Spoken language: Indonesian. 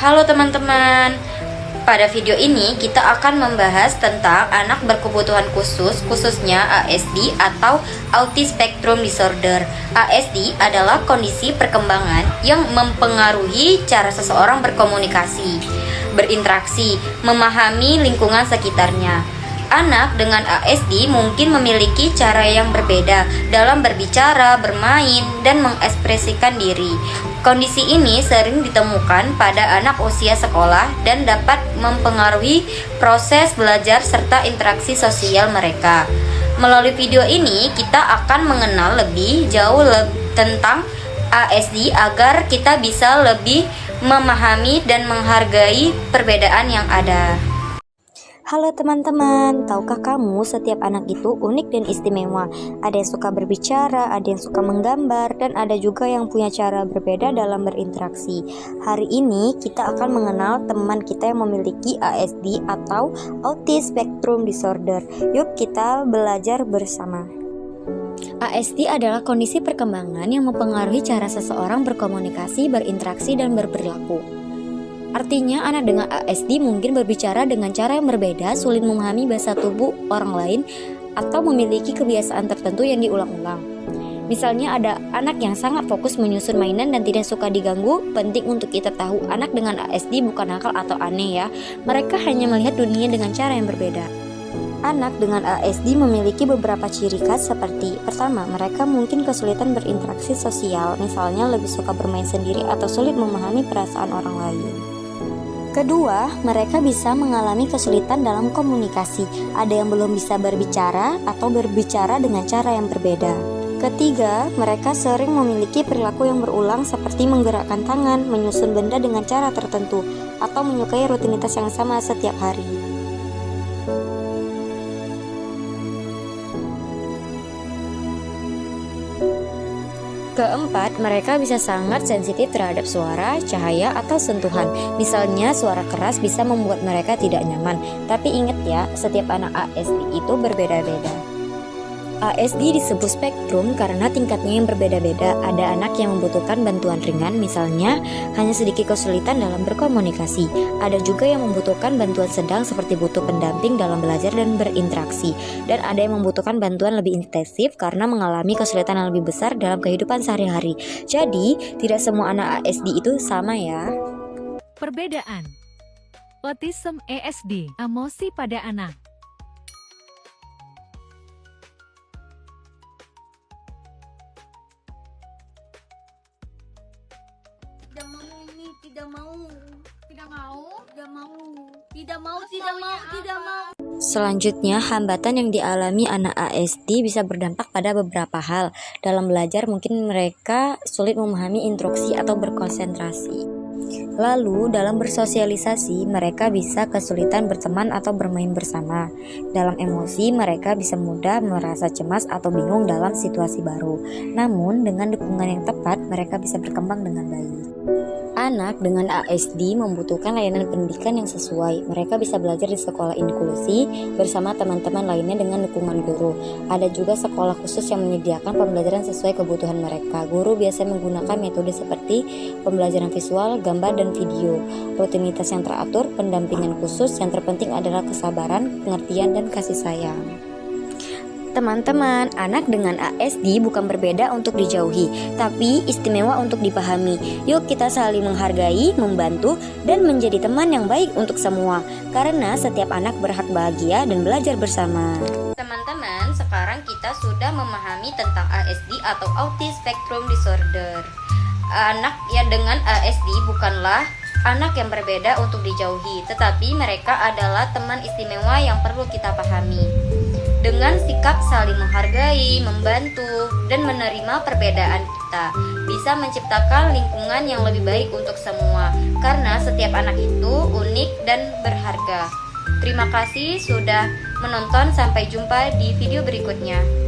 Halo teman-teman, pada video ini kita akan membahas tentang anak berkebutuhan khusus, khususnya ASD atau Autism Spectrum Disorder. ASD adalah kondisi perkembangan yang mempengaruhi cara seseorang berkomunikasi, berinteraksi, memahami lingkungan sekitarnya. Anak dengan ASD mungkin memiliki cara yang berbeda dalam berbicara, bermain, dan mengekspresikan diri. Kondisi ini sering ditemukan pada anak usia sekolah dan dapat mempengaruhi proses belajar serta interaksi sosial mereka. Melalui video ini, kita akan mengenal lebih jauh tentang ASD agar kita bisa lebih memahami dan menghargai perbedaan yang ada. Halo teman-teman, tahukah kamu setiap anak itu unik dan istimewa? Ada yang suka berbicara, ada yang suka menggambar, dan ada juga yang punya cara berbeda dalam berinteraksi. Hari ini kita akan mengenal teman kita yang memiliki ASD atau Autism Spectrum Disorder. Yuk kita belajar bersama. ASD adalah kondisi perkembangan yang mempengaruhi cara seseorang berkomunikasi, berinteraksi, dan berperilaku. Artinya, anak dengan ASD mungkin berbicara dengan cara yang berbeda, sulit memahami bahasa tubuh orang lain, atau memiliki kebiasaan tertentu yang diulang-ulang. Misalnya ada anak yang sangat fokus menyusun mainan dan tidak suka diganggu. Penting untuk kita tahu, anak dengan ASD bukan nakal atau aneh ya. Mereka hanya melihat dunia dengan cara yang berbeda. Anak dengan ASD memiliki beberapa ciri khas seperti: pertama, mereka mungkin kesulitan berinteraksi sosial, misalnya lebih suka bermain sendiri atau sulit memahami perasaan orang lain. Kedua, mereka bisa mengalami kesulitan dalam komunikasi. Ada yang belum bisa berbicara atau berbicara dengan cara yang berbeda. Ketiga, mereka sering memiliki perilaku yang berulang seperti menggerakkan tangan, menyusun benda dengan cara tertentu, atau menyukai rutinitas yang sama setiap hari. Keempat, mereka bisa sangat sensitif terhadap suara, cahaya, atau sentuhan. Misalnya, suara keras bisa membuat mereka tidak nyaman. Tapi ingat ya, setiap anak ASD itu berbeda-beda. ASD disebut spektrum karena tingkatnya yang berbeda-beda. Ada anak yang membutuhkan bantuan ringan, misalnya hanya sedikit kesulitan dalam berkomunikasi. Ada juga yang membutuhkan bantuan sedang seperti butuh pendamping dalam belajar dan berinteraksi. Dan ada yang membutuhkan bantuan lebih intensif karena mengalami kesulitan yang lebih besar dalam kehidupan sehari-hari. Jadi, tidak semua anak ASD itu sama ya. Perbedaan Autism ASD, emosi pada anak. Tidak mau. Selanjutnya, hambatan yang dialami anak ASD bisa berdampak pada beberapa hal. Dalam belajar, mungkin mereka sulit memahami instruksi atau berkonsentrasi. Lalu, dalam bersosialisasi, mereka bisa kesulitan berteman atau bermain bersama. Dalam emosi, mereka bisa mudah merasa cemas atau bingung dalam situasi baru. Namun, dengan dukungan yang tepat, mereka bisa berkembang dengan baik. Anak dengan ASD membutuhkan layanan pendidikan yang sesuai. Mereka bisa belajar di sekolah inklusi bersama teman-teman lainnya dengan dukungan guru. Ada juga sekolah khusus yang menyediakan pembelajaran sesuai kebutuhan mereka. Guru biasanya menggunakan metode seperti pembelajaran visual, gambar, dan video. Rutinitas yang teratur, pendampingan khusus, yang terpenting adalah kesabaran, pengertian, dan kasih sayang. Teman-teman, anak dengan ASD bukan berbeda untuk dijauhi, tapi istimewa untuk dipahami. Yuk kita saling menghargai, membantu, dan menjadi teman yang baik untuk semua. Karena setiap anak berhak bahagia dan belajar bersama. Teman-teman, sekarang kita sudah memahami tentang ASD atau Autism Spectrum Disorder. Anak yang dengan ASD bukanlah anak yang berbeda untuk dijauhi, tetapi mereka adalah teman istimewa yang perlu kita pahami. Dengan sikap saling menghargai, membantu, dan menerima perbedaan kita, bisa menciptakan lingkungan yang lebih baik untuk semua. Karena setiap anak itu unik dan berharga. Terima kasih sudah menonton, sampai jumpa di video berikutnya.